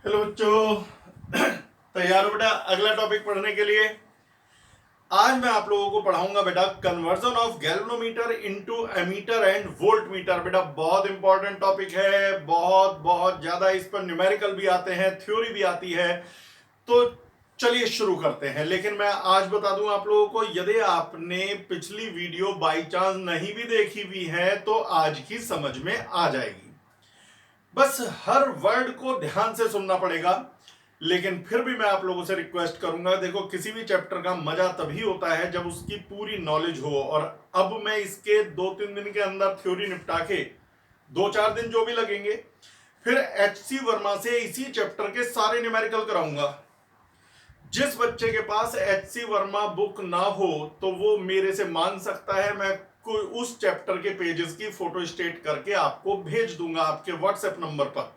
Hello बच्चों, तैयार हो बेटा अगला टॉपिक पढ़ने के लिए। आज मैं आप लोगों को पढ़ाऊंगा बेटा conversion of galvanometer into ammeter and volt meter. बेटा बहुत इंपॉर्टेंट टॉपिक है, बहुत बहुत ज्यादा इस पर न्यूमेरिकल भी आते हैं, थ्योरी भी आती है। तो चलिए शुरू करते हैं। लेकिन मैं आज बता दूं आप लोगों को, यदि आपने पिछली वीडियो बाई चांस नहीं भी देखी हुई है तो आज की समझ में आ जाएगी। बस हर वर्ड को ध्यान से सुनना पड़ेगा। लेकिन फिर भी मैं आप लोगों से रिक्वेस्ट करूंगा, देखो किसी भी चैप्टर का मजा तभी होता है जब उसकी पूरी नॉलेज हो। और अब मैं इसके 2-3 दिन के अंदर थ्योरी निपटा के 2-4 दिन जो भी लगेंगे, फिर HC वर्मा से इसी चैप्टर के सारे न्यूमेरिकल कराऊंगा। जिस बच्चे के पास HC वर्मा बुक ना हो तो वो मेरे से मांग सकता है, मैं कोई उस चैप्टर के पेजेस की फोटो स्टेट करके आपको भेज दूंगा आपके व्हाट्सएप नंबर पर।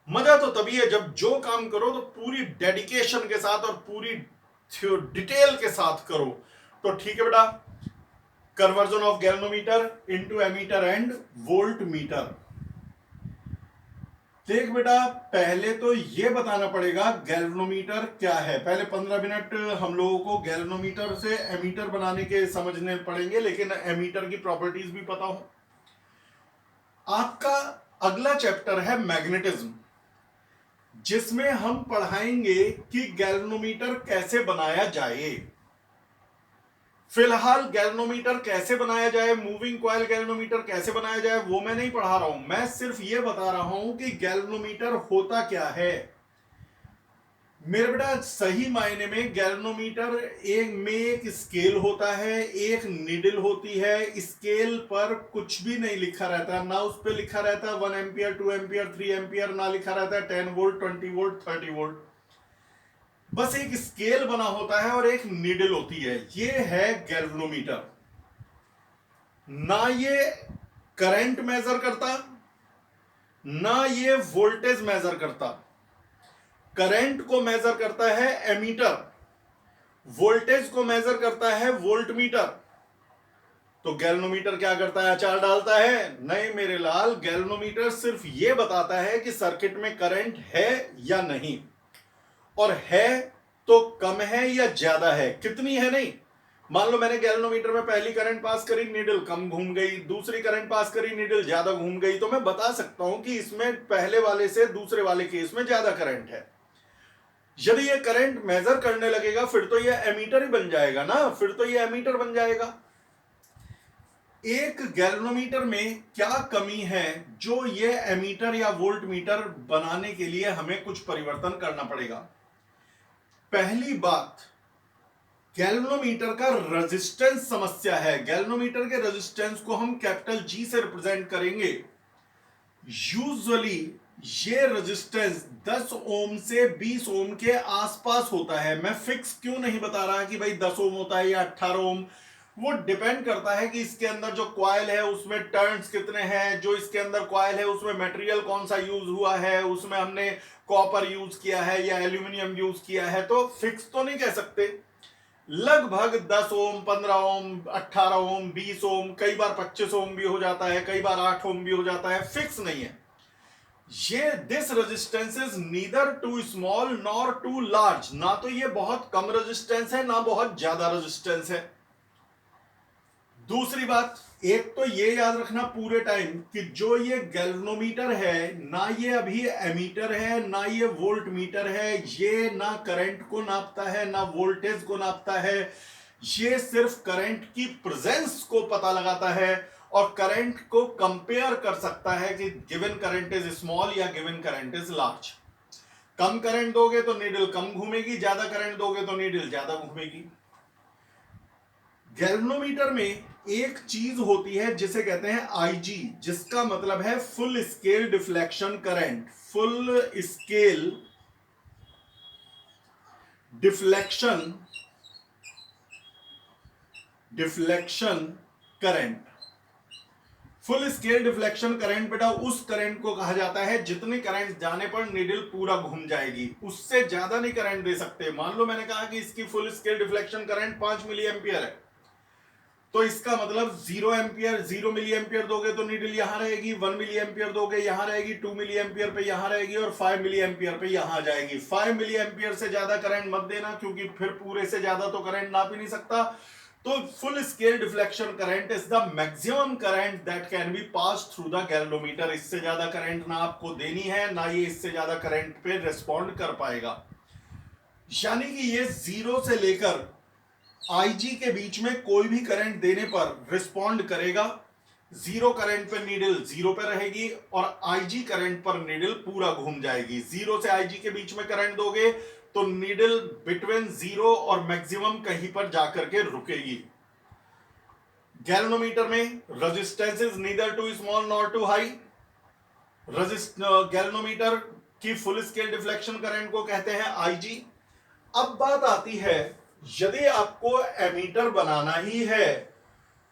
मजा तो तभी है जब जो काम करो तो पूरी डेडिकेशन के साथ और पूरी डिटेल के साथ करो। तो ठीक है बेटा, conversion of galvanometer into ammeter and volt meter. देख बेटा, पहले तो ये बताना पड़ेगा गैल्वेनोमीटर क्या है। पहले 15 मिनट हम लोगों को गैल्वेनोमीटर से एमीटर बनाने के समझने पड़ेंगे, लेकिन एमीटर की प्रॉपर्टीज भी पता हो। आपका अगला चैप्टर है मैग्नेटिज्म, जिसमें हम पढ़ाएंगे कि गैल्वेनोमीटर कैसे बनाया जाए। फिलहाल गैल्वेनोमीटर कैसे बनाया जाए, मूविंग कॉइल गैल्वेनोमीटर कैसे बनाया जाए, वो मैं नहीं पढ़ा रहा हूं। मैं सिर्फ ये बता रहा हूं कि गैल्वेनोमीटर होता क्या है। मेरे बेटा सही मायने में गैल्वेनोमीटर एक स्केल होता है, एक नीडल होती है। स्केल पर कुछ भी नहीं लिखा रहता, ना उस पर लिखा रहता 1 एम्पियर 2 एम्पियर 3 एम्पियर, ना लिखा रहता है 10 वोल्ट 20 वोल्ट 30 वोल्ट। बस एक स्केल बना होता है और एक नीडल होती है। ये है गैल्वेनोमीटर। ना ये करंट मेजर करता, ना ये वोल्टेज मेजर करता। करंट को मेजर करता है एमीटर, वोल्टेज को मेजर करता है वोल्ट मीटर। तो गैल्वेनोमीटर क्या करता है, अचार डालता है? नहीं मेरे लाल, गैल्वेनोमीटर सिर्फ यह बताता है कि सर्किट में करंट है या नहीं, और है तो कम है या ज्यादा है, कितनी है नहीं। मान लो मैंने गैल्वेनोमीटर में पहली करंट पास करी, नीडल कम घूम गई, दूसरी करंट पास करी, नीडल ज्यादा घूम गई, तो मैं बता सकता हूं कि इसमें पहले वाले से दूसरे वाले केस में ज्यादा करंट है। यदि ये करंट मेजर करने लगेगा फिर तो ये एमीटर ही बन जाएगा ना, फिर तो ये एमीटर बन जाएगा। एक गैल्वेनोमीटर में क्या कमी है जो ये एमीटर या वोल्ट मीटर बनाने के लिए हमें कुछ परिवर्तन करना पड़ेगा। पहली बात, गैल्वेनोमीटर का रेजिस्टेंस समस्या है। गैल्वेनोमीटर के रेजिस्टेंस को हम कैपिटल G से रिप्रेजेंट करेंगे। यूजुअली ये रेजिस्टेंस 10 ओम से 20 ओम के आसपास होता है। मैं फिक्स क्यों नहीं बता रहा कि भाई 10 ओम होता है या 18 ओम, वो डिपेंड करता है कि इसके अंदर जो कॉइल है उसमें टर्न्स कितने हैं, जो इसके अंदर कॉइल है उसमें मटेरियल कौन सा यूज हुआ है, उसमें हमने कॉपर यूज किया है या एल्यूमिनियम यूज किया है। तो फिक्स तो नहीं कह सकते। लगभग 10 ओम 15 ओम 18 ओम 20 ओम, कई बार 25 ओम भी हो जाता है, कई बार 8 ओम भी हो जाता है, फिक्स नहीं है ये। This resistance is neither too small nor too large, ना तो ये बहुत कम रेजिस्टेंस है ना बहुत ज्यादा रेजिस्टेंस है। दूसरी बात, एक तो ये याद रखना पूरे टाइम कि जो ये गैल्वेनोमीटर है, ना ये अभी एमीटर है ना ये वोल्ट मीटर है। ये ना करंट को नापता है ना वोल्टेज को नापता है। ये सिर्फ करंट की प्रेजेंस को पता लगाता है और करंट को कंपेयर कर सकता है कि गिवन करंट इज स्मॉल या given current is large. Come current दोगे तो नीडल कम घूमेगी, ज्यादा करंट दोगे तो नीडल ज्यादा घूमेगी। गैल्वेनोमीटर में एक चीज होती है जिसे कहते हैं IG, जिसका मतलब है full scale deflection current. Full scale deflection current. Full scale deflection current बेटा उस करंट को कहा जाता है जितने करंट जाने पर नीडल पूरा घूम जाएगी, उससे ज्यादा नहीं करंट दे सकते। मान लो मैंने कहा कि इसकी full scale deflection current 5 milli ampere है, तो इसका मतलब 0 एम्पियर 0 मिली एम्पियर दोगे तो नीडल यहां रहेगी, 1 मिली एम्पियर दोगे यहां रहेगी, 2 मिली एम्पियर पे यहां रहेगी और 5 मिली एम्पियर पे यहां आ जाएगी। 5 मिली एम्पियर से ज्यादा करंट मत देना, क्योंकि फिर पूरे से ज्यादा तो करंट नाप ही नहीं सकता। तो full scale deflection current is the maximum current that can be pass through the galvanometer. इससे ज्यादा करंट ना आपको देनी है, ना ये इससे ज्यादा करंट पे रिस्पॉन्ड कर पाएगा। यानी कि ये 0 से लेकर आईजी के बीच में कोई भी करंट देने पर रिस्पॉन्ड करेगा। 0 करंट पर नीडल 0 पे रहेगी और आईजी करंट पर नीडल पूरा घूम जाएगी। 0 से आईजी के बीच में करंट दोगे तो नीडल बिटवीन 0 और मैक्सिमम कहीं पर जाकर के रुकेगी। गैल्वेनोमीटर में resistance is neither too small nor too high. Galvanometer की फुल स्केल डिफ्लेक्शन करंट को कहते हैं आईजी। अब बात आती है, यदि आपको एमीटर बनाना ही है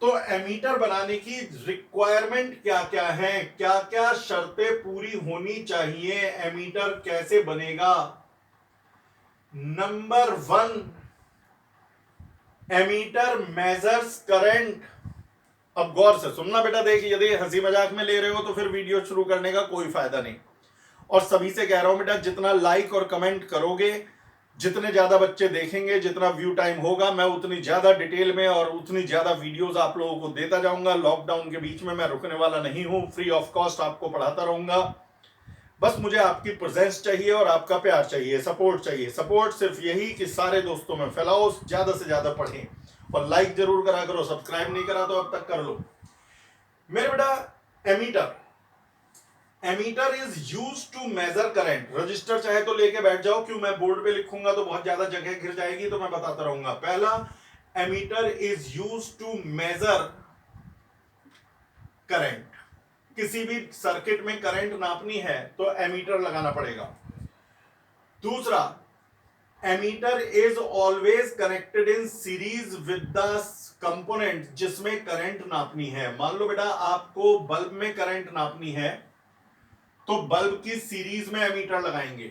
तो एमीटर बनाने की रिक्वायरमेंट क्या क्या है, क्या क्या शर्तें पूरी होनी चाहिए, एमीटर कैसे बनेगा। Number 1, ammeter measures current. अब गौर से सुनना बेटा, देख यदि हंसी मजाक में ले रहे हो तो फिर वीडियो शुरू करने का कोई फायदा नहीं। और सभी से कह रहा हूं बेटा, जितना लाइक और कमेंट करोगे, जितने ज्यादा बच्चे देखेंगे, जितना व्यू टाइम होगा, मैं उतनी ज्यादा डिटेल में और उतनी ज्यादा वीडियोस आप लोगों को देता जाऊंगा। लॉकडाउन के बीच में मैं रुकने वाला नहीं हूं, फ्री ऑफ कॉस्ट आपको पढ़ाता रहूंगा। बस मुझे आपकी प्रेजेंस चाहिए और आपका प्यार चाहिए, सपोर्ट चाहिए। सपोर्ट सिर्फ यही कि सारे दोस्तों में फैलाओ, ज्यादा से ज्यादा पढ़ें और लाइक जरूर करा करो। सब्सक्राइब नहीं करा तो अब तक कर लो। मेरे बेटा, ammeter is use to measure current. Register चाहे तो लेके बैठ जाओ, क्यों मैं बोर्ड पे लिखूंगा तो बहुत ज्यादा जगह घिर जाएगी, तो मैं बताता रहूंगा। पहला, ammeter is use to measure current. किसी भी सर्किट में करंट नापनी है तो एमीटर लगाना पड़ेगा। दूसरा, ammeter is always connected in series with the component जिसमें करंट नापनी है। मान लो बेटा, आपको बल्ब में करंट नापनी है तो बल्ब की सीरीज में एमीटर लगाएंगे।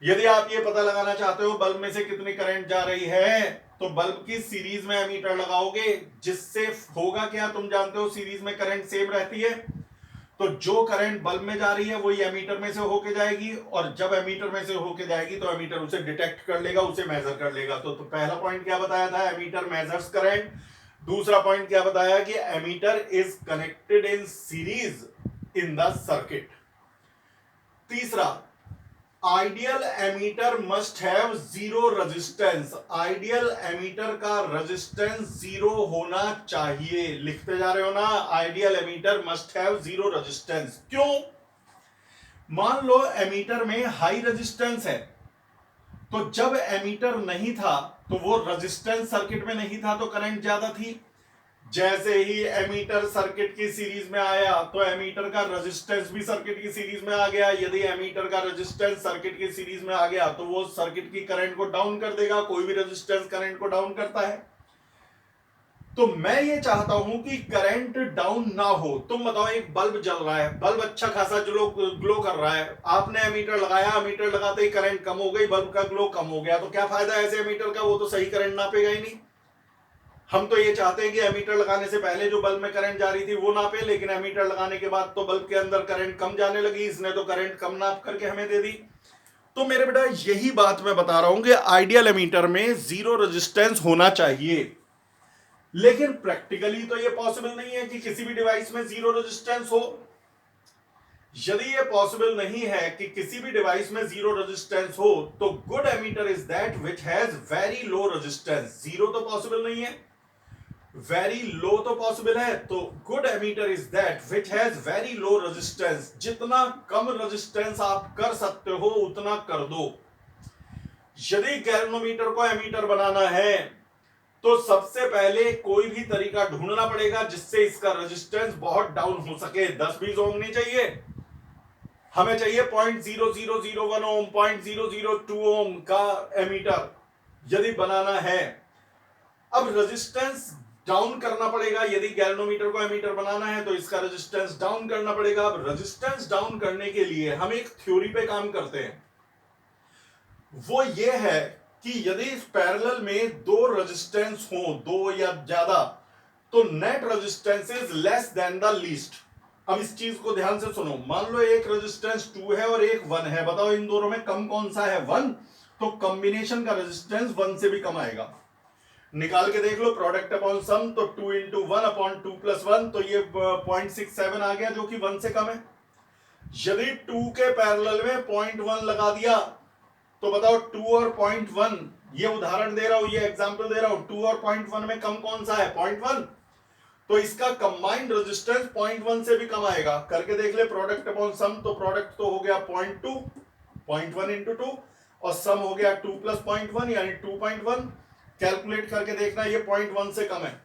यदि आप ये पता लगाना चाहते हो बल्ब में से कितनी करंट जा रही है, तो बल्ब की सीरीज में एमीटर लगाओगे। जिससे होगा क्या, तुम जानते हो सीरीज में करंट सेम रहती है, तो जो करंट बल्ब में जा रही है वही एमीटर में से होके जाएगी, और जब एमीटर में से होके जाएगी तो एमीटर उसे डिटेक्ट कर लेगा, उसे मेजर कर लेगा। तो पहला पॉइंट क्या बताया था, एमीटर मेजर्स करंट। दूसरा पॉइंट क्या बताया कि ammeter is connected in series in the circuit. तीसरा, ideal ammeter must have zero resistance. Ideal ammeter का रेजिस्टेंस 0 होना चाहिए। लिखते जा रहे हो ना, ideal ammeter must have zero resistance. क्यों? मान लो एमीटर में हाई रेजिस्टेंस है, तो जब एमीटर नहीं था तो वो रेजिस्टेंस सर्किट में नहीं था तो करंट ज्यादा थी। जैसे ही एमीटर सर्किट की सीरीज में आया तो एमीटर का रेजिस्टेंस भी सर्किट की सीरीज में आ गया। यदि एमीटर का रेजिस्टेंस सर्किट की सीरीज में आ गया तो वो सर्किट की करंट को डाउन कर देगा। कोई भी रेजिस्टेंस करंट को डाउन करता है। तो मैं ये चाहता हूं कि करंट डाउन ना हो। तुम बताओ, एक बल्ब जल रहा है, बल्ब अच्छा खासा ग्लो कर रहा है, आपने एमीटर लगाया, एमीटर लगाते ही करंट कम हो गई, बल्ब का ग्लो कम हो गया, तो क्या फायदा ऐसे एमीटर का, वो तो सही करंट नापेगा ही नहीं। हम तो ये चाहते हैं कि एमीटर लगाने से पहले जो बल्ब में करंट जा रही थी वो नापे, लेकिन एमीटर लगाने के बाद तो बल्ब के अंदर करंट कम जाने लगी, इसने तो करंट कम नाप करके हमें दे दी। तो मेरे बेटा, यही बात मैं बता रहा हूं कि आइडियल एमीटर में जीरो रेजिस्टेंस होना चाहिए। लेकिन प्रैक्टिकली तो ये पॉसिबल नहीं है कि किसी भी डिवाइस में जीरो रेजिस्टेंस हो। यदि ये पॉसिबल नहीं है कि किसी भी डिवाइस में जीरो रेजिस्टेंस हो, तो good ammeter is that which has very low resistance. Zero तो पॉसिबल नहीं है, वेरी लो तो पॉसिबल है। तो good ammeter is that which has very low resistance. जितना कम रेजिस्टेंस आप कर सकते हो उतना कर दो। यदि गैल्वेनोमीटर को एमीटर बनाना है तो सबसे पहले कोई भी तरीका ढूंढना पड़ेगा जिससे इसका रेजिस्टेंस बहुत डाउन हो सके। 10-20 ओम नहीं चाहिए, हमें चाहिए 0.0001 ओम, 0.002 ओम का एमीटर यदि बनाना है। अब रेजिस्टेंस डाउन करना पड़ेगा। यदि गैल्वेनोमीटर को एमीटर बनाना है तो इसका रेजिस्टेंस डाउन करना पड़ेगा। अब रेजिस्टेंस डाउन करने के लिए हम एक थ्योरी पे काम करते हैं। वो ये है कि यदि इस पैरेलल में दो रेजिस्टेंस हो, दो या ज्यादा, तो net resistance is less than the least. अब इस चीज को ध्यान से सुनो, मान लो एक रेजिस्टेंस 2 है और एक 1 है, बताओ इन दोनों में कम कौन सा है? 1। तो कॉम्बिनेशन का रेजिस्टेंस 1 से भी कम आएगा। निकाल के देख लो, प्रोडक्ट अपॉन सम, तो 2 इंटू 1 अपॉन 2 प्लस 1, तो ये 0.67 आ गया, जो कि 1 से कम है। यदि 2 के पैरेलल में 0.1 लगा दिया, तो बताओ 2 और 0.1, ये उदाहरण दे रहा हूं, ये एग्जांपल दे रहा हूं, 2 और 0.1 में कम कौन सा है? 0.1। तो इसका कंबाइंड रेजिस्टेंस 0.1 से भी कम आएगा। करके देख ले, प्रोडक्ट अपॉन सम, तो प्रोडक्ट तो हो गया 0.2, 0.1 इंटू 2, और सम हो गया 2 प्लस 0.1 यानी 2.1। कैलकुलेट करके देखना, ये 0.1 से कम है।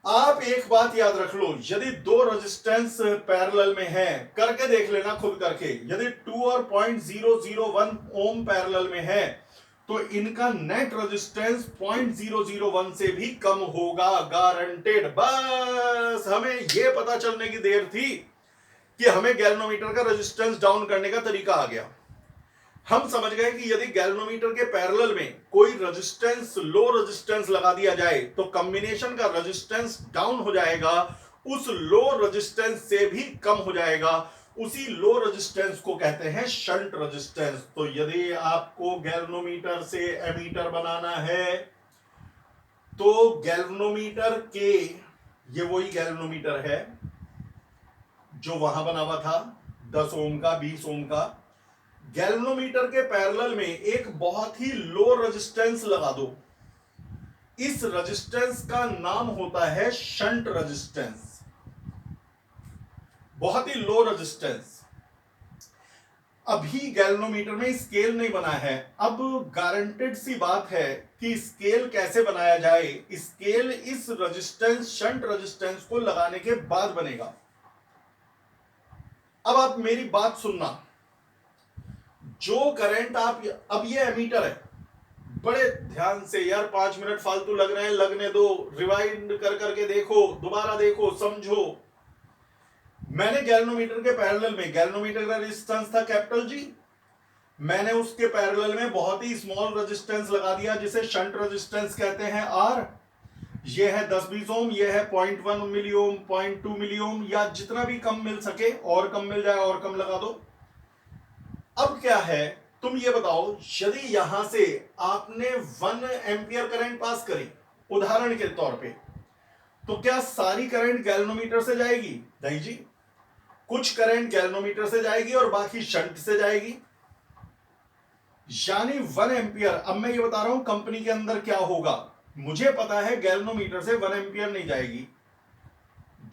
आप एक बात याद रख लो, यदि दो रेजिस्टेंस पैरेलल में है, करके देख लेना खुद करके, यदि 2 और 0.001 ओम पैरेलल में है, तो इनका नेट रेजिस्टेंस 0.001 से भी कम होगा, गारंटेड। बस हमें यह पता चलने की देर थी कि हमें गैल्वेनोमीटर का रेजिस्टेंस डाउन करने का तरीका आ गया। हम समझ गए कि यदि गैल्वेनोमीटर के पैरेलल में कोई रेजिस्टेंस, लो रेजिस्टेंस लगा दिया जाए, तो कॉम्बिनेशन का रेजिस्टेंस डाउन हो जाएगा, उस लो रेजिस्टेंस से भी कम हो जाएगा। उसी लो रेजिस्टेंस को कहते हैं शंट रेजिस्टेंस। तो यदि आपको गैल्वेनोमीटर से एमीटर बनाना है, तो गैल्वेनोमीटर के, ये वही गैल्वेनोमीटर है जो वहां बना हुआ था, 10 ओम का, 20 ओम का। गैल्वेनोमीटर के पैरेलल में एक बहुत ही लो रेजिस्टेंस लगा दो। इस रेजिस्टेंस का नाम होता है शंट रेजिस्टेंस, बहुत ही लो रेजिस्टेंस। अभी गैल्वेनोमीटर में स्केल नहीं बना है। अब गारंटेड सी बात है कि स्केल कैसे बनाया जाए। स्केल इस रेजिस्टेंस, शंट रेजिस्टेंस को लगाने के बाद बनेगा। अब आप मेरी बात सुनना, जो करंट आप, अब ये एमीटर है, बड़े ध्यान से यार, 5 मिनट फालतू लग रहे हैं, लगने दो, रिवाइंड कर करके देखो, दोबारा देखो, समझो। मैंने गैल्वेनोमीटर के पैरेलल में, गैल्वेनोमीटर का रेजिस्टेंस था कैपिटल जी, मैंने उसके पैरेलल में बहुत ही स्मॉल रेजिस्टेंस लगा दिया, जिसे शंट रेजिस्टेंस कहते हैं, आर। ये है 10-20 ओम, ये है 0.1 मिली ओम, 0.2 मिली ओम, या जितना भी कम मिल सके, और कम मिल जाए और कम लगा दो। अब क्या है, तुम ये बताओ, यदि यहां से आपने 1 एम्पियर करंट पास करी उदाहरण के तौर पे, तो क्या सारी करंट गैल्वेनोमीटर से जाएगी? नहीं जी, कुछ करंट गैल्वेनोमीटर से जाएगी और बाकी शंट से जाएगी, यानी 1 एम्पियर। अब मैं ये बता रहा हूं कंपनी के अंदर क्या होगा। मुझे पता है गैल्वेनोमीटर से 1 एम्पियर नहीं जाएगी,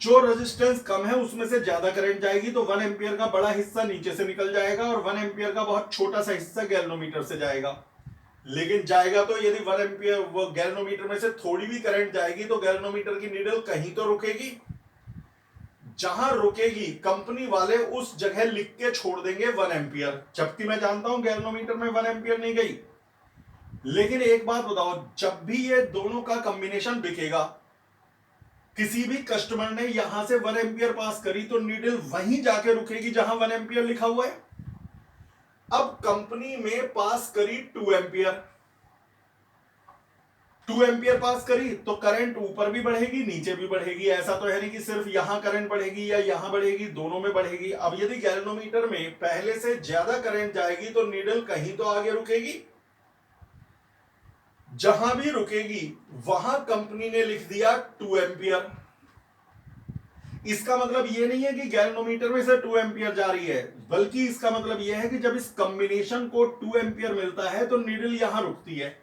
जो रेजिस्टेंस कम है उसमें से ज्यादा करंट जाएगी, तो 1 एम्पियर का बड़ा हिस्सा नीचे से निकल जाएगा और 1 एम्पियर का बहुत छोटा सा हिस्सा गैल्वेनोमीटर से जाएगा। लेकिन जाएगा तो, यदि 1 एम्पियर वो गैल्वेनोमीटर में से थोड़ी भी करंट जाएगी, तो गैल्वेनोमीटर की नीडल कहीं तो रुकेगी। जहां रुकेगी, कंपनी वाले उस जगह लिख के छोड़ देंगे 1 एम्पियर, जबकि मैं जानता हूं गैल्वेनोमीटर में 1 एम्पियर नहीं गई। लेकिन एक बात बताओ, जब भी ये दोनों का कॉम्बिनेशन बिकेगा, किसी भी कस्टमर ने यहां से 1 एम्पियर पास करी, तो नीडल वहीं जाके रुकेगी जहां 1 एम्पियर लिखा हुआ है। अब कंपनी में पास करी 2 एम्पियर, 2 एम्पियर पास करी, तो करंट ऊपर भी बढ़ेगी, नीचे भी बढ़ेगी। ऐसा तो है नहीं कि सिर्फ यहां करंट बढ़ेगी या यहां बढ़ेगी, दोनों में बढ़ेगी। अब यदि गैल्वेनोमीटर में पहले से ज्यादा करंट जाएगी, तो नीडल कहीं तो आगे रुकेगी। जहां भी रुकेगी वहां कंपनी ने लिख दिया 2 एम्पियर। इसका मतलब यह नहीं है कि गैल्वेनोमीटर में से 2 एम्पियर जा रही है, बल्कि इसका मतलब यह है कि जब इस कॉम्बिनेशन को 2 एम्पियर मिलता है, तो नीडल यहां रुकती है।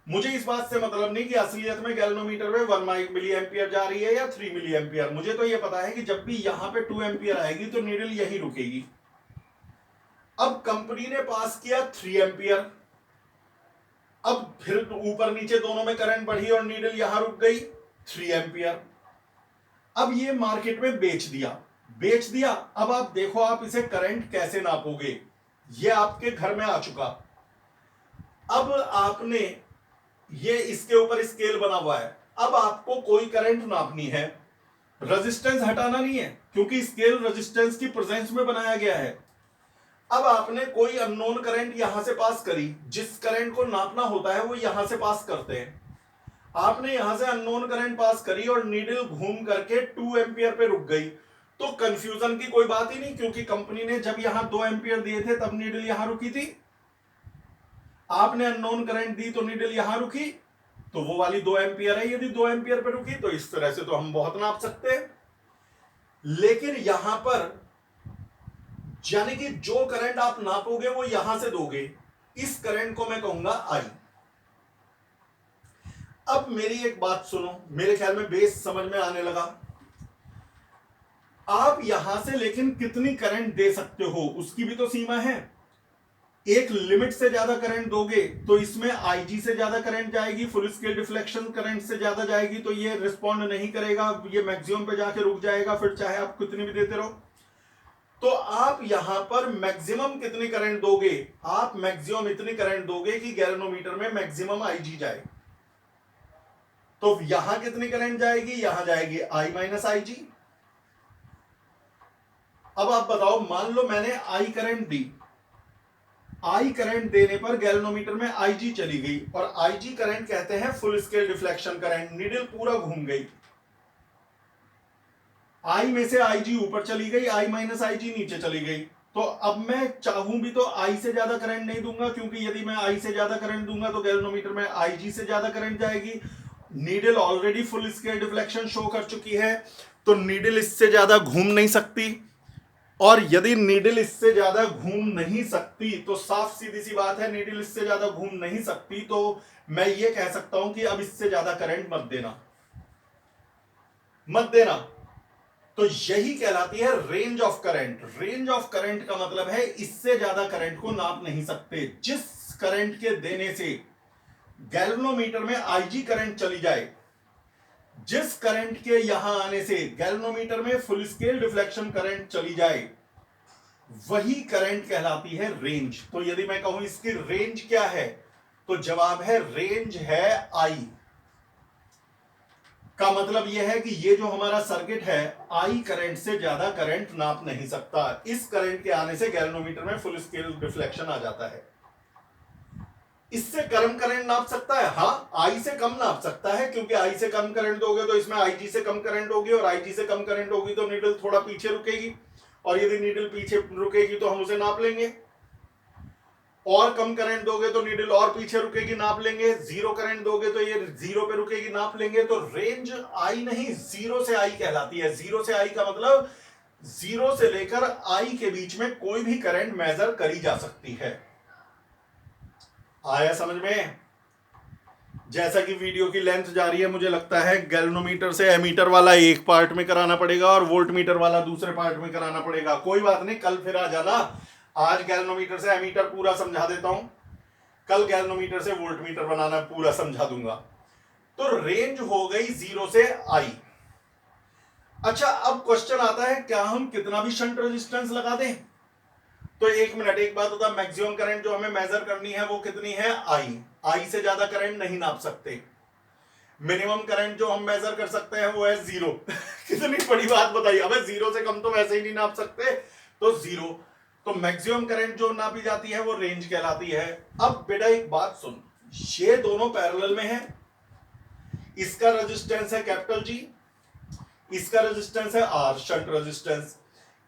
मुझे इस बात से मतलब नहीं कि असलियत में गैल्वेनोमीटर में 1 मिली एम्पियर जा रही है या 3 मिली एम्पियर। मुझे तो यह पता है कि जब भी यहां पे 2 एम्पियर आएगी, तो नीडल यहीं रुकेगी। अब कंपनी ने पास किया 3 एम्पियर, अब फिर ऊपर नीचे दोनों में करंट बढ़ी और नीडल यहां रुक गई 3 एम्पियर। अब ये मार्केट में बेच दिया। अब आप देखो, आप इसे करंट कैसे नापोगे, ये आपके घर में आ चुका। अब आपने ये, इसके ऊपर स्केल बना हुआ है, अब आपको कोई करंट नापनी है, रेजिस्टेंस हटाना नहीं है, क्योंकि स्केल रेजिस्टेंस की प्रेजेंस में बनाया गया है। अब आपने कोई अननोन करंट यहां से पास करी, जिस करंट को नापना होता है वो यहां से पास करते हैं। आपने यहां से अननोन करंट पास करी और नीडल घूम करके 2 एंपियर पे रुक गई, तो कंफ्यूजन की कोई बात ही नहीं, क्योंकि कंपनी ने जब यहां 2 एंपियर दिए थे तब नीडल यहां रुकी थी। आपने अननोन करंट दी तो नीडल यहां रुकी, तो वो वाली 2 एंपियर है, यदि 2 एंपियर पे रुकी तो इस तरह से तो हम बहुत नाप सकते हैं। लेकिन यहां पर यानी कि जो करंट आप नापोगे वो यहां से दोगे, इस करंट को मैं कहूंगा आई। अब मेरी एक बात सुनो, मेरे ख्याल में बेस समझ में आने लगा। आप यहां से लेकिन कितनी करंट दे सकते हो उसकी भी तो सीमा है। एक लिमिट से ज्यादा करंट दोगे तो इसमें आईजी से ज्यादा करंट जाएगी, फुल स्केल डिफ्लेक्शन करंट से ज्यादा जाएगी, तो ये रिस्पॉन्ड नहीं करेगा, ये मैक्सिमम पे जाके रुक जाएगा, फिर चाहे आप कितनी भी देते रहो। तो आप यहां पर मैक्सिमम कितनी करंट दोगे? आप मैक्सिमम इतनी करंट दोगे कि गैल्वेनोमीटर में मैक्सिमम आईजी जाए। तो यहां कितनी करंट जाएगी? यहां जाएगी आई माइनस आई जी। अब आप बताओ, मान लो मैंने I current the, I current देने पर गैल्वेनोमीटर में आईजी चली गई, और आईजी करंट कहते हैं full scale deflection current. Needle पूरा घूम गई, आई में से आईजी ऊपर चली गई, आई माइनस आईजी नीचे चली गई। तो अब मैं चाहूं भी तो आई से ज्यादा करंट नहीं दूंगा, क्योंकि यदि मैं आई से ज्यादा करंट दूंगा तो गैल्वेनोमीटर में आईजी से ज्यादा करंट जाएगी। Needle already full scale deflection show कर चुकी है, तो नीडल इससे ज्यादा घूम नहीं सकती, और यदि नीडल इससे ज्यादा घूम नहीं सकती तो साफ सीधी सी बात है, नीडल इससे ज्यादा घूम नहीं सकती, तो मैं ये कह सकता हूं कि अब इससे ज्यादा करंट मत देना, मत देना। तो यही कहलाती है range of current. Range of current का मतलब है इससे ज्यादा करंट को नाप नहीं सकते। जिस करंट के देने से गैल्वेनोमीटर में आईजी करंट चली जाए, जिस करंट के यहां आने से गैल्वेनोमीटर में फुल स्केल डिफ्लेक्शन करंट चली जाए, वही करंट कहलाती है रेंज। तो यदि मैं कहूं इसकी रेंज क्या है, तो जवाब है रेंज है आई। का मतलब यह है कि ये जो हमारा सर्किट है, आई करंट से ज्यादा करंट नाप नहीं सकता। इस करंट के आने से गैल्वेनोमीटर में फुल स्केल डिफ्लेक्शन आ जाता है। इससे कम करंट नाप सकता है, हाँ, आई से कम नाप सकता है, क्योंकि आई से कम करंट दोगे तो इसमें आईजी से कम करंट होगी, और आईजी से कम करंट होगी तो नीडल थोड़ा पीछे रुकेगी, और यदि नीडल पीछे रुकेगी तो हम उसे नाप लेंगे। और कम करंट दोगे तो नीडल और पीछे रुकेगी, नाप लेंगे। जीरो करंट दोगे तो ये जीरो पे रुकेगी, नाप लेंगे। तो रेंज आई नहीं, जीरो से आई कहलाती है। जीरो से आई का मतलब जीरो से लेकर आई के बीच में कोई भी करंट मेजर करी जा सकती है। आया समझ में? जैसा कि वीडियो की लेंथ जा रही है, मुझे लगता है गैल्वेनोमीटर से एमीटर वाला एक पार्ट में कराना पड़ेगा और वोल्ट मीटर वाला दूसरे पार्ट में कराना पड़ेगा। कोई बात नहीं, कल फिर आ जाना। आज गैल्वेनोमीटर से एमीटर पूरा समझा देता हूं, कल गैल्वेनोमीटर से वोल्ट मीटर बनाना पूरा समझा दूंगा। तो रेंज हो गई जीरो से आई। अच्छा, अब क्वेश्चन आता है, क्या हम कितना भी शंट रेजिस्टेंस लगा दें? तो एक मिनट, एक बात होता, मैक्सिमम करंट जो हमें मेजर करनी है वो कितनी है? आई। आई से ज्यादा करंट नहीं नाप सकते। मिनिमम करंट जो हम मेजर कर सकते हैं वो है जीरो। कितनी बड़ी बात बताइए, अबे जीरो से कम तो वैसे ही नहीं नाप सकते, तो जीरो। तो मैक्सिमम करंट जो नापी जाती है वो रेंज कहलाती है। अब बेटा एक बात सुन, ये दोनों पैरेलल में है। इसका रेजिस्टेंस है कैपिटल जी, इसका रेजिस्टेंस है आर, शंट रेजिस्टेंस।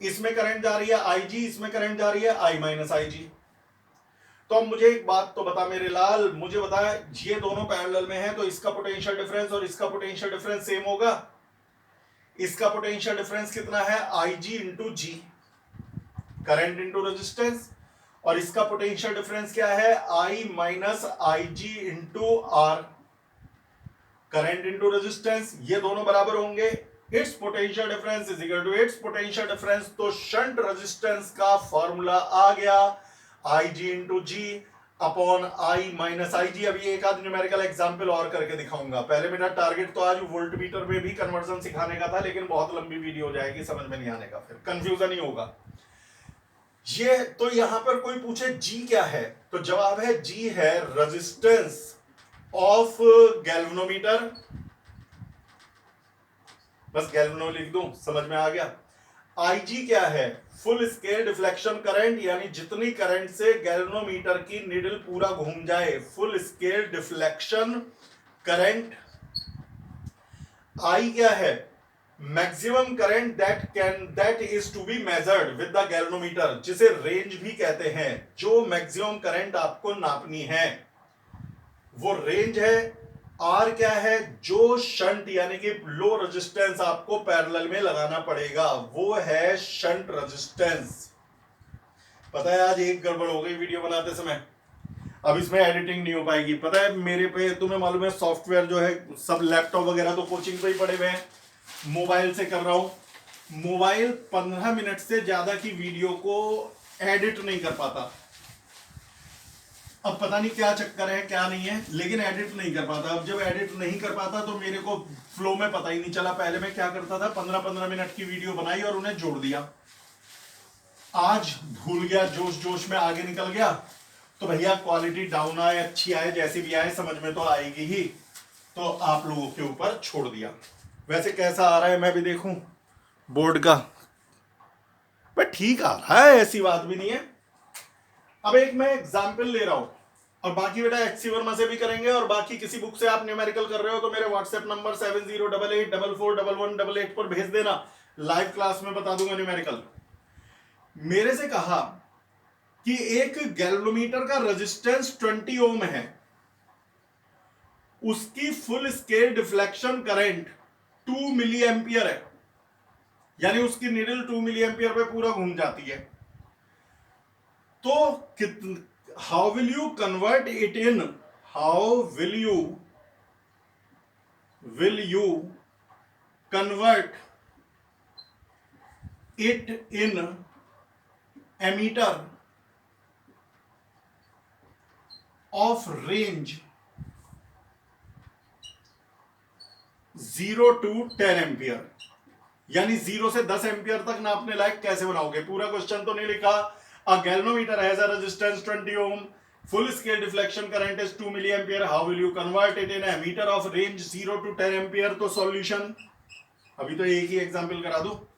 इसमें करंट जा रही है आई जी, इसमें करंट जा रही है आई माइनस आई जी। तो अब मुझे एक बात तो बता मेरे लाल, मुझे बता, ये दोनों पैरेलल में है तो इसका पोटेंशियल डिफरेंस और इसका पोटेंशियल डिफरेंस सेम होगा। इसका पोटेंशियल डिफरेंस कितना है? I G into G, current into resistance. और इसका पोटेंशियल डिफरेंस क्या है? I minus I G into R, current into resistance. ये दोनों बराबर होंगे। Its potential difference is equal to its potential difference. तो शंट रेजिस्टेंस का फॉर्मूला आ गया, I G into G upon I minus I G. अभी एक आध न्यूमेरिकल एग्जांपल और करके दिखाऊंगा। पहले मेरा टारगेट तो आज वोल्ट मीटर में भी कन्वर्जन सिखाने का था, लेकिन बहुत लंबी वीडियो हो जाएगी, समझ में नहीं आने का, फिर कंफ्यूजन ही होगा। ये तो यहां पर कोई पूछे जी क्या है, तो जवाब है जी है रेजिस्टेंस ऑफ गैल्वेनोमीटर। बस गैल्वेनो लिख दूं, समझ में आ गया। IG क्या है? फुल स्केल डिफ्लेक्शन करंट, यानी जितनी करंट से गैल्वेनोमीटर की निडल पूरा घूम जाए, full scale deflection current. I क्या है? Maximum current that is to be measured with the galvanometer, जिसे रेंज भी कहते हैं। जो मैक्सिमम करंट आपको नापनी है वो रेंज है। आर क्या है? जो शंट यानी कि लो रेजिस्टेंस आपको पैरेलल में लगाना पड़ेगा वो है शंट रेजिस्टेंस। पता है आज एक गड़बड़ हो गई वीडियो बनाते समय, अब इसमें एडिटिंग नहीं हो पाएगी। पता है मेरे पे, तुम्हें मालूम है सॉफ्टवेयर जो है सब लैपटॉप वगैरह तो कोचिंग पे ही पड़े हुए हैं, मोबाइल से कर रहा हूं। मोबाइल 15 मिनट से ज्यादा की वीडियो को एडिट नहीं कर पाता। अब पता नहीं क्या चक्कर है क्या नहीं है, लेकिन एडिट नहीं कर पाता। अब जब एडिट नहीं कर पाता तो मेरे को फ्लो में पता ही नहीं चला। पहले मैं क्या करता था, 15-15 मिनट की वीडियो बनाई और उन्हें जोड़ दिया। आज भूल गया, जोश जोश में आगे निकल गया, तो भैया क्वालिटी डाउन आए अच्छी आए जैसी भी आए समझ में तो आएगी ही, तो आप लोगों के ऊपर छोड़ दिया। वैसे कैसा आ रहा है मैं भी देखूं बोर्ड का, पर ठीक आ रहा है, ऐसी बात भी नहीं है। अब एक मैं एग्जाम्पल ले रहा हूं, और बाकी बेटा एक्सी वर्मा से भी करेंगे, और बाकी किसी बुक से आप न्यूमेरिकल कर रहे हो तो मेरे व्हाट्सएप नंबर 7088441188 पर भेज देना, लाइव क्लास में बता दूंगा न्यूमेरिकल। मेरे से कहा कि एक गैल्वेनोमीटर का रेजिस्टेंस 20 ओम है, उसकी full scale deflection current 2 milli ampere है, यानी उसकी निडल 2 मिली एम्पियर पे पूरा घूम जाती है। तो how will you convert it in, how will you convert it in ammeter of range 0 to 10 ampere, यानी 0 से 10 एम्पियर तक नापने लायक कैसे बनाओगे? पूरा क्वेश्चन तो नहीं लिखा। A galvanometer has a resistance 20 ohm, full scale deflection current is 2 milli ampere, how will you convert it in ammeter of range 0 to 10 ampere? तो सॉल्यूशन अभी तो एक ही एग्जांपल करा दो।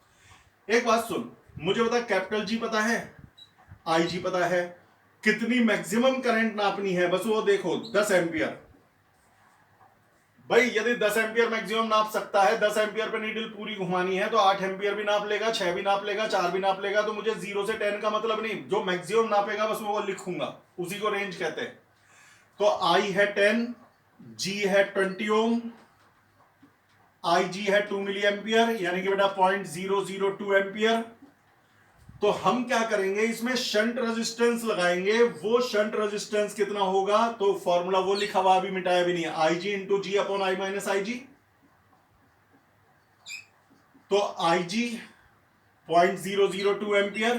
एक बात सुन, मुझे बता कैपिटल जी पता है, आई जी पता है, कितनी मैक्सिमम करंट नापनी है बस वो देखो, 10 एम्पियर। भाई यदि 10 एम्पियर मैक्सिमम नाप सकता है, 10 एम्पियर पे नीडल पूरी घुमानी है, तो 8 एम्पियर भी नाप लेगा, 6 भी नाप लेगा, 4 भी नाप लेगा। तो मुझे 0 से 10 का मतलब नहीं, जो मैक्सिमम नापेगा बस वो लिखूंगा, उसी को रेंज कहते हैं। तो आई है 10, जी है 20 ओम, आई जी है 2 मिली एम्पियर, यानी कि बेटा 0.002 एम्पियर। तो हम क्या करेंगे, इसमें शंट रेजिस्टेंस लगाएंगे। वो शंट रेजिस्टेंस कितना होगा? तो फॉर्मूला वो लिखा हुआ अभी मिटाया भी नहीं है, I G into G upon I minus I G. तो I G 0.002 ampere,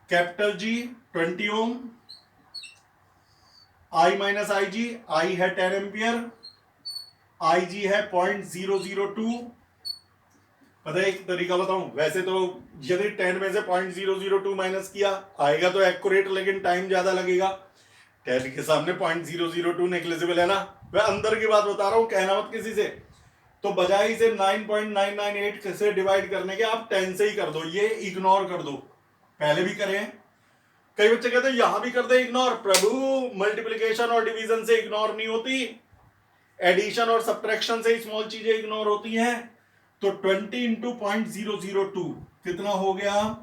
capital G 20 ohm, I minus I G, I है 10 एम्पियर, आई जी है 0.002। पता है एक तरीका बताऊं, वैसे तो यदि 10 में से 0.002 माइनस किया आएगा तो एक्यूरेट, लेकिन टाइम ज्यादा लगेगा। 10 के सामने 0.002 नेग्लिजिबल है ना। मैं अंदर की बात बता रहा हूं, कहना मत किसी से। तो बजाय इसे 9.998 से डिवाइड करने के आप 10 से ही कर दो, ये इग्नोर कर दो। पहले भी करें, कई बच्चे कहते हैं यहां भी कर दे इग्नोर। प्रभु मल्टीप्लिकेशन और डिवीजन से इग्नोर नहीं होती, एडिशन और सब्ट्रैक्शन से स्मॉल चीजें इग्नोर होती हैं। तो 20 इंटू 0.002 कितना हो गया?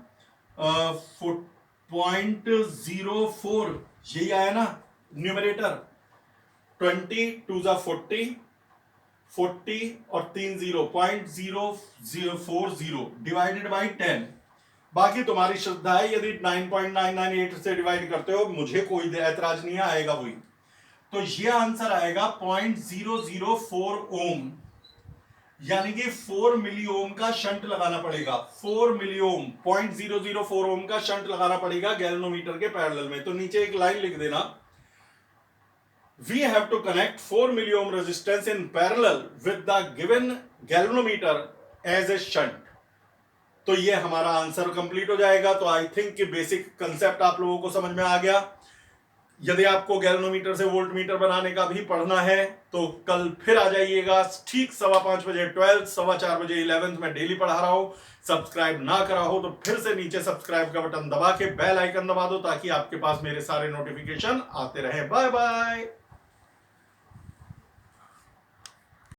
0.04, यही आया ना न्यूमरेटर। 20 2 जा 40, 40 और 3 0, 0.040 डिवाइडेड बाई 10। बाकी तुम्हारी श्रद्धा है, यदि 9.998 से डिवाइड करते हो मुझे कोई ऐतराज नहीं आएगा वही। तो ये आंसर आएगा 0.004 ओम, यानी कि 4 मिली ओम का शंट लगाना पड़ेगा। 4 मिली ओम, 0.004 ओम का शंट लगाना पड़ेगा गैल्वेनोमीटर के पैरेलल में। तो नीचे एक लाइन लिख देना, we have to connect 4 milli ohm resistance in parallel with the given galvanometer as a shunt. तो ये हमारा आंसर कंप्लीट हो जाएगा। तो आई थिंक कि बेसिक कंसेप्ट आप लोगों को समझ में आ गया। यदि आपको गैल्वेनोमीटर से वोल्टमीटर बनाने का भी पढ़ना है तो कल फिर आ जाइएगा ठीक 5:15 बजे 12th, 4:15 बजे 11th में डेली पढ़ा रहा हूं। सब्सक्राइब ना करा हो तो फिर से नीचे सब्सक्राइब का बटन दबा के बेल आइकन दबा दो ताकि आपके पास मेरे सारे नोटिफिकेशन आते रहे। Bye bye.